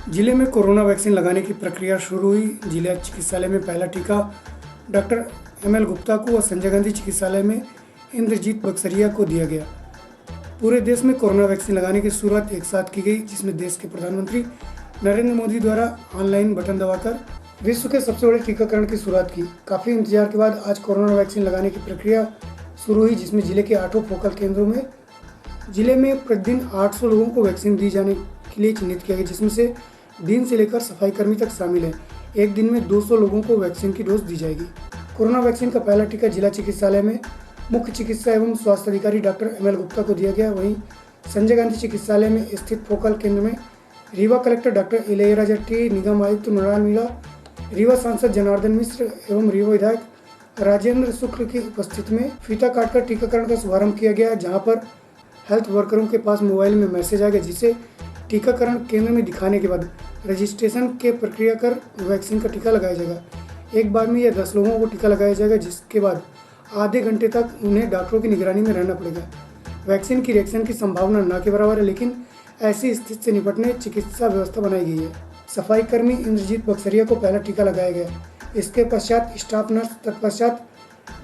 जिले में corona vaccine लगाने की प्रक्रिया शुरू हुई। जिला चिकित्सालय में पहला टीका डॉक्टर एमएल गुप्ता को और संजय गांधी चिकित्सालय में इंद्रजीत बक्सरिया को दिया गया। पूरे देश में कोरोना वैक्सीन लगाने की शुरुआत एक साथ की गई, जिसमें देश के प्रधानमंत्री नरेंद्र मोदी द्वारा ऑनलाइन बटन दबाकर विश्व के सबसे बड़े टीकाकरण की शुरुआत की। काफ़ी इंतजार के बाद आज कोरोना वैक्सीन लगाने की प्रक्रिया शुरू हुई, जिसमें जिले के 8 फोकल केंद्रों में जिले में प्रतिदिन 800 लोगों को वैक्सीन दी जाने के लिए चिन्हित किया गया, जिसमें से डीन से लेकर सफाई कर्मी तक शामिल हैं। एक दिन में 200 लोगों को वैक्सीन की डोज दी जाएगी। कोरोना वैक्सीन का पहला टीका जिला चिकित्सालय में मुख्य चिकित्सा एवं स्वास्थ्य अधिकारी डॉक्टर एमएल गुप्ता को दिया गया। वहीं संजय गांधी चिकित्सालय में स्थित फोकल केंद्र में Rewa collector doctor Ilaiyaraja T, निगम आयुक्त मृणाल मीणा, रीवा सांसद जनार्दन मिश्र एवं रीवा विधायक राजेंद्र शुक्ल की उपस्थिति में फीता काटकर टीकाकरण का शुभारंभ किया गया, जहां पर हेल्थ वर्करों के पास मोबाइल में मैसेज आएगा, जिसे टीकाकरण केंद्र में दिखाने के बाद रजिस्ट्रेशन के प्रक्रिया कर वैक्सीन का टीका लगाया जाएगा। एक बार में यह 10 लोगों को टीका लगाया जाएगा, जिसके बाद आधे घंटे तक उन्हें डॉक्टरों की निगरानी में रहना पड़ेगा। वैक्सीन की रिएक्शन की संभावना न के बराबर है, लेकिन ऐसी स्थिति से निपटने चिकित्सा व्यवस्था बनाई गई है। सफाई कर्मी इंद्रजीत बक्सरिया को पहला टीका लगाया गया। इसके पश्चात स्टाफ नर्स, तत्पश्चात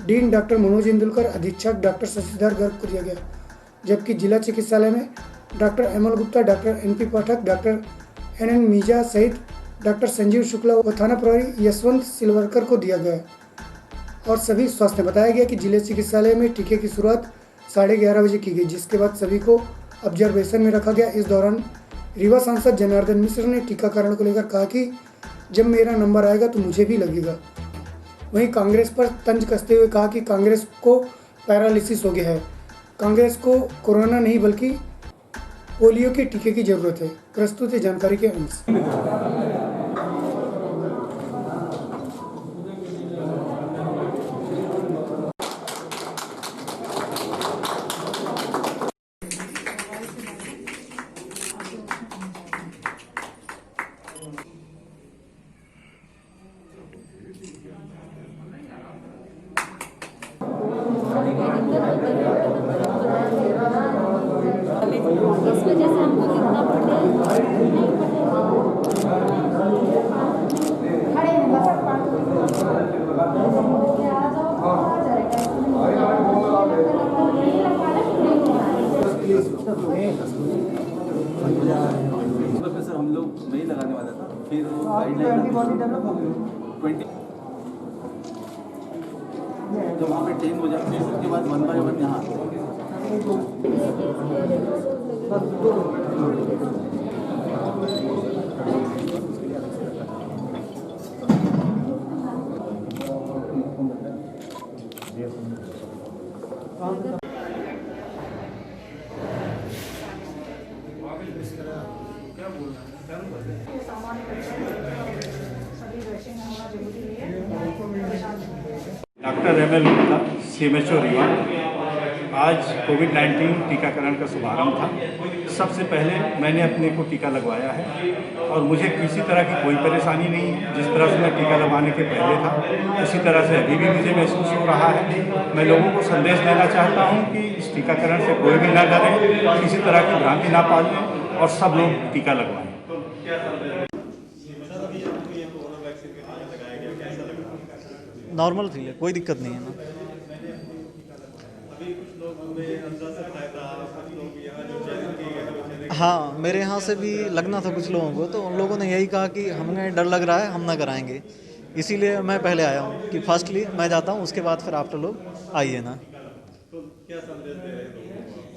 डीन डॉक्टर मनोज इंदुलकर, अधीक्षक डॉक्टर शशिधर गर्ग को दिया गया, जबकि जिला चिकित्सालय में doctor ML Gupta, doctor NP Pathak, doctor NN Meeja सहित डॉक्टर संजीव शुक्ला और थाना प्रभारी यशवंत सिलवरकर को दिया गया। और सभी स्वास्थ्य बताया गया कि जिले चिकित्सालय में टीके की शुरुआत 11:30 बजे की गई, जिसके बाद सभी को ऑब्जर्वेशन में रखा गया। इस दौरान रीवा सांसद जनार्दन मिश्र ने टीकाकरण को लेकर कहा कि जब मेरा नंबर आएगा तो मुझे भी लगेगा। वहीं कांग्रेस पर तंज कसते हुए कहा कि कांग्रेस को पैरालिसिस हो गया है। कांग्रेस को कोरोना नहीं बल्कि पोलियो के टीके की जरूरत है। प्रस्तुत है जानकारी के अंश। इस वजह से हमको कितना सर हम लोग नहीं लगाने वाला था, फिर जब वहाँ पे ट्रेन हो जाती है उसके बाद 1 बाय 1 यहाँ doctor ML Gupta, CMHO Rewa. आज कोविड-19 टीकाकरण का शुभारंभ था। सबसे पहले मैंने अपने को टीका लगवाया है और मुझे किसी तरह की कोई परेशानी नहीं है। जिस तरह से मैं टीका लगवाने के पहले था उसी तरह से अभी भी मुझे महसूस हो रहा है। मैं लोगों को संदेश देना चाहता हूं कि इस टीकाकरण से कोई भी ना डरे, किसी तरह की भ्रांति ना पालें और सब लोग टीका लगवाएं। नॉर्मल फील है, कोई दिक्कत नहीं है ना। हाँ, मेरे यहाँ से भी लगना था कुछ लोगों को, तो उन लोगों ने यही कहा कि हमें डर लग रहा है, हम ना कराएंगे। इसीलिए मैं पहले आया हूँ कि फर्स्टली मैं जाता हूँ, उसके बाद फिर आफ्टर लोग आइए ना।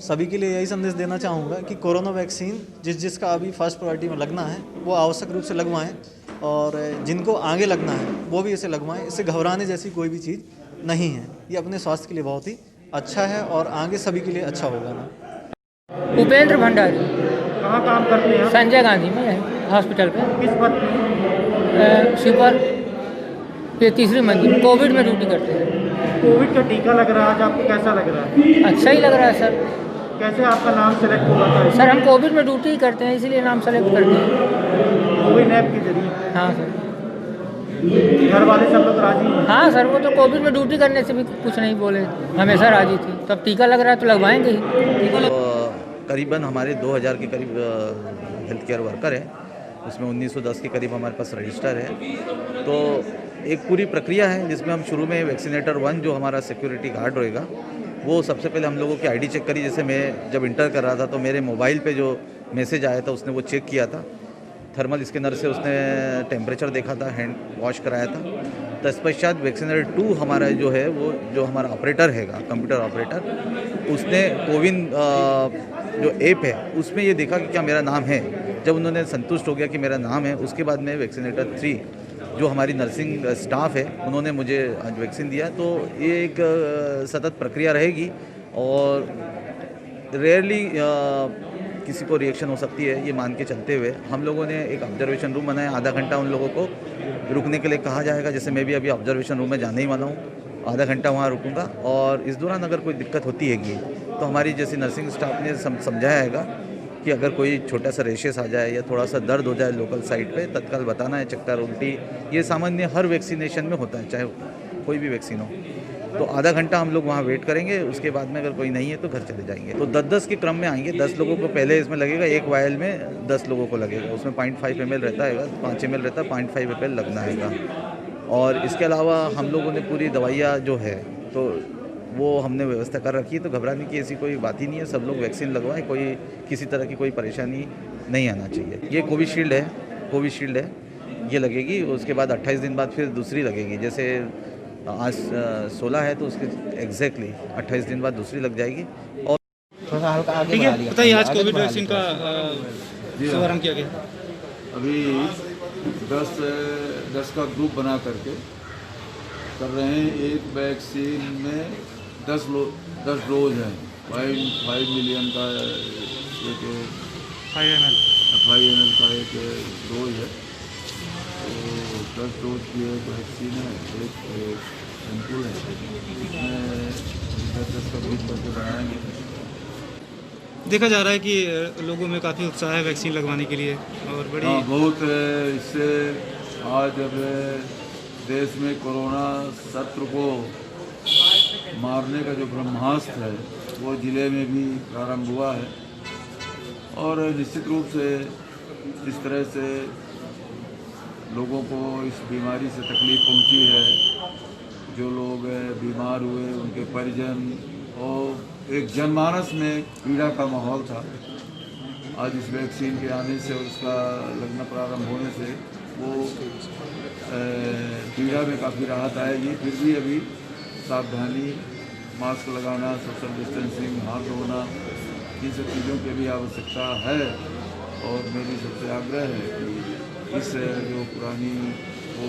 सभी के लिए यही संदेश देना चाहूँगा कि कोरोना वैक्सीन जिसका अभी फर्स्ट प्रायोरिटी में लगना है वो आवश्यक रूप से लगवाएं, और जिनको आगे लगना है वो भी इसे लगवाएं। इससे घबराने जैसी कोई भी चीज़ नहीं है। ये अपने स्वास्थ्य के लिए बहुत ही अच्छा है और आगे सभी के लिए अच्छा होगा ना। उपेंद्र भंडारी। कहाँ काम करते हैं? संजय गांधी में हॉस्पिटल पे। किस पद पे? सुपर ये 3री मंजिल, कोविड में ड्यूटी करते हैं। कोविड का टीका लग रहा है, आज आपको कैसा लग रहा है? अच्छा ही लग रहा है सर। कैसे आपका नाम सेलेक्ट हुआ था? सर हम कोविड में ड्यूटी करते हैं, इसीलिए नाम सेलेक्ट करते हैं। कोविड ऐप के जरिए? हाँ सर। घर वाले सब लोग राजी हैं? हाँ सर, वो तो कोविड में ड्यूटी करने से भी कुछ नहीं बोले, हमेशा राजी थी। तब टीका लग रहा है तो लगवाएंगे ही। करीबन हमारे 2000 के करीब हेल्थ केयर वर्कर हैं उसमें 1910 के करीब हमारे पास रजिस्टर है। तो एक पूरी प्रक्रिया है जिसमें हम शुरू में वैक्सीनेटर 1 जो हमारा सिक्योरिटी गार्ड रहेगा वो सबसे पहले हम लोगों की आईडी चेक करी। जैसे मैं जब इंटर कर रहा था तो मेरे मोबाइल पे जो मैसेज आया था उसने वो चेक किया था, थर्मल स्कैनर से उसने टेम्परेचर देखा था, हैंड वॉश कराया था। तत्पश्चात वैक्सीनेटर 2 हमारा जो है वो जो हमारा ऑपरेटर हैगा, कंप्यूटर ऑपरेटर, उसने कोविन जो ऐप है उसमें ये देखा कि क्या मेरा नाम है। जब उन्होंने संतुष्ट हो गया कि मेरा नाम है, उसके बाद में वैक्सीनेटर 3 जो हमारी नर्सिंग स्टाफ है उन्होंने मुझे आज वैक्सीन दिया। तो ये एक सतत प्रक्रिया रहेगी और रेयरली किसी को रिएक्शन हो सकती है ये मान के चलते हुए हम लोगों ने एक ऑब्जर्वेशन रूम बनाया। आधा घंटा उन लोगों को रुकने के लिए कहा जाएगा। जैसे मैं भी अभी ऑब्जर्वेशन रूम में जाने ही वाला हूँ, आधा घंटा वहाँ रुकूंगा और इस दौरान अगर कोई दिक्कत होती हैगी तो हमारी जैसी नर्सिंग स्टाफ ने समझाया हैगा कि अगर कोई छोटा सा रेशेस आ जाए या थोड़ा सा दर्द हो जाए लोकल साइट पे, तत्काल बताना है। चक्कर, उल्टी, ये सामान्य हर वैक्सीनेशन में होता है, चाहे कोई भी वैक्सीन हो। तो आधा घंटा हम लोग वहाँ वेट करेंगे, उसके बाद में अगर कोई नहीं है तो घर चले जाएंगे। तो 10-10 के क्रम में आएंगे। 10 लोगों को पहले इसमें लगेगा, एक वायल में 10 लोगों को लगेगा। उसमें 0.5 ml रहता है, 5 ml रहता है, 0.5 ml लगना है। और इसके अलावा हम लोगों ने पूरी दवाइयाँ जो है तो वो हमने व्यवस्था कर रखी है। तो घबराने की ऐसी कोई बात ही नहीं है, सब लोग वैक्सीन लगवाएं, कोई किसी तरह की कोई परेशानी नहीं आना चाहिए। ये कोविशील्ड है, ये लगेगी। उसके बाद 28 दिन बाद फिर दूसरी लगेगी। जैसे आज 16 है तो उसके एग्जैक्टली 28 दिन बाद दूसरी लग जाएगी। और ठीक है, बताइए आज कोविड वैक्सीन का शुभारंभ किया गया। अभी 10 का ग्रुप बना करके कर रहे हैं। एक वैक्सीन में 10 डोज हैं। 5 मिलियन का एक 5 ml का एक डोज है। तो 10 डोज की एक वैक्सीन है, एक एम्पूल है। इसमें 10 का ग्रुप करके बनाएंगे। देखा जा रहा है कि लोगों में काफ़ी उत्साह है वैक्सीन लगवाने के लिए और बड़ी बहुत इससे आज अब देश में कोरोना शत्रु को मारने का जो ब्रह्मास्त्र है वो ज़िले में भी प्रारंभ हुआ है। और निश्चित रूप से जिस तरह से लोगों को इस बीमारी से तकलीफ़ पहुंची है, जो लोग बीमार हुए उनके परिजन, और एक जनमानस में पीड़ा का माहौल था। आज इस वैक्सीन के आने से और उसका लगना प्रारंभ होने से वो पीड़ा में काफ़ी राहत आएगी। फिर भी अभी सावधानी, मास्क लगाना, सोशल डिस्टेंसिंग, हाथ धोना, इन सब चीज़ों की भी आवश्यकता है। और मेरी सबसे आग्रह है कि इस जो पुरानी वो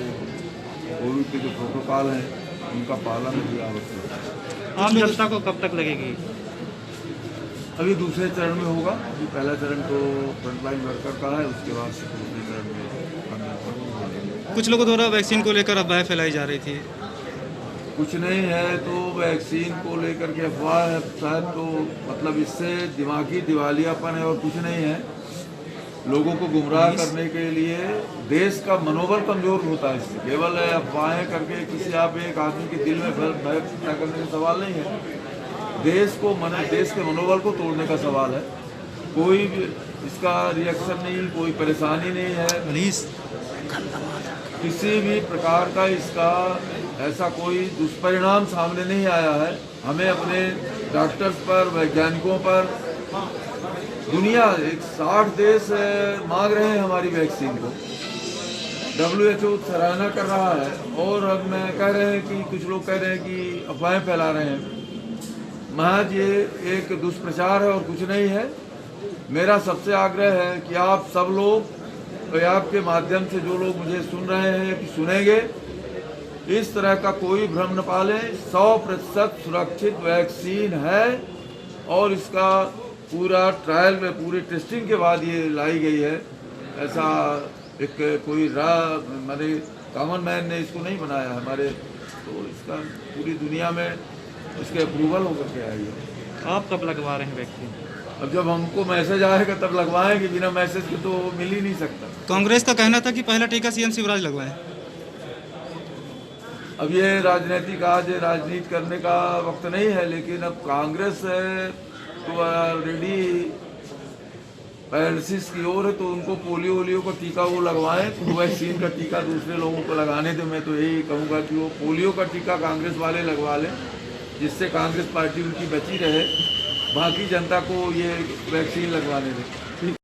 कोविड के जो प्रोटोकॉल हैं उनका पालन भी आवश्यक है। आम जनता को कब तक लगेगी? अभी दूसरे चरण में होगा। अभी पहला चरण तो फ्रंटलाइन वर्कर का है, उसके बाद से दूसरे चरण में। कुछ लोगों द्वारा वैक्सीन को लेकर अफवाहें फैलाई जा रही थी। कुछ नहीं है तो वैक्सीन को लेकर के अफवाह है शायद, तो मतलब इससे दिमागी दिवालियापन है और कुछ नहीं है। लोगों को गुमराह करने के लिए देश का मनोबल कमज़ोर होता है। इससे केवल अफवाहें करके किसी आप एक आदमी के दिल में भय पैदा करने का सवाल नहीं है। देश के मनोबल को तोड़ने का सवाल है। कोई भी इसका रिएक्शन नहीं, कोई परेशानी नहीं है। किसी भी प्रकार का इसका ऐसा कोई दुष्परिणाम सामने नहीं आया है। हमें अपने डॉक्टर्स पर, वैज्ञानिकों पर, दुनिया 60 देश मांग रहे हैं हमारी वैक्सीन को। WHO सराहना कर रहा है और अब मैं कह रहे हैं कि कुछ लोग कह रहे हैं कि अफवाहें फैला रहे हैं। महज ये एक दुष्प्रचार है और कुछ नहीं है। मेरा सबसे आग्रह है कि आप सब लोग, आपके माध्यम से जो लोग मुझे सुन रहे हैं कि सुनेंगे, इस तरह का कोई भ्रम न पालें। 100% सुरक्षित वैक्सीन है और इसका पूरा ट्रायल में, पूरी टेस्टिंग के बाद ये लाई गई है। ऐसा एक कोई हमारे कॉमन मैन ने इसको नहीं बनाया हमारे, तो इसका पूरी दुनिया में इसके अप्रूवल होकर के आई है। आप कब लगवा रहे हैं वैक्सीन? अब जब हमको मैसेज आएगा तब लगवाएंगे, बिना मैसेज के तो मिल ही नहीं सकता। कांग्रेस का कहना था कि पहला टीका सीएम शिवराज लगवाएं। अब ये राजनीतिक, आज राजनीति करने का वक्त नहीं है, लेकिन अब कांग्रेस तो ऑलरेडी पैरालिसिस की ओर है, तो उनको पोलियो वोलियो का टीका वो लगवाएं, कोवैक्सीन का टीका दूसरे लोगों को लगाने दे। मैं तो यही कहूँगा कि वो पोलियो का टीका कांग्रेस वाले लगवा लें, जिससे कांग्रेस पार्टी उनकी बची रहे, बाकी जनता को ये वैक्सीन लगवाने दें।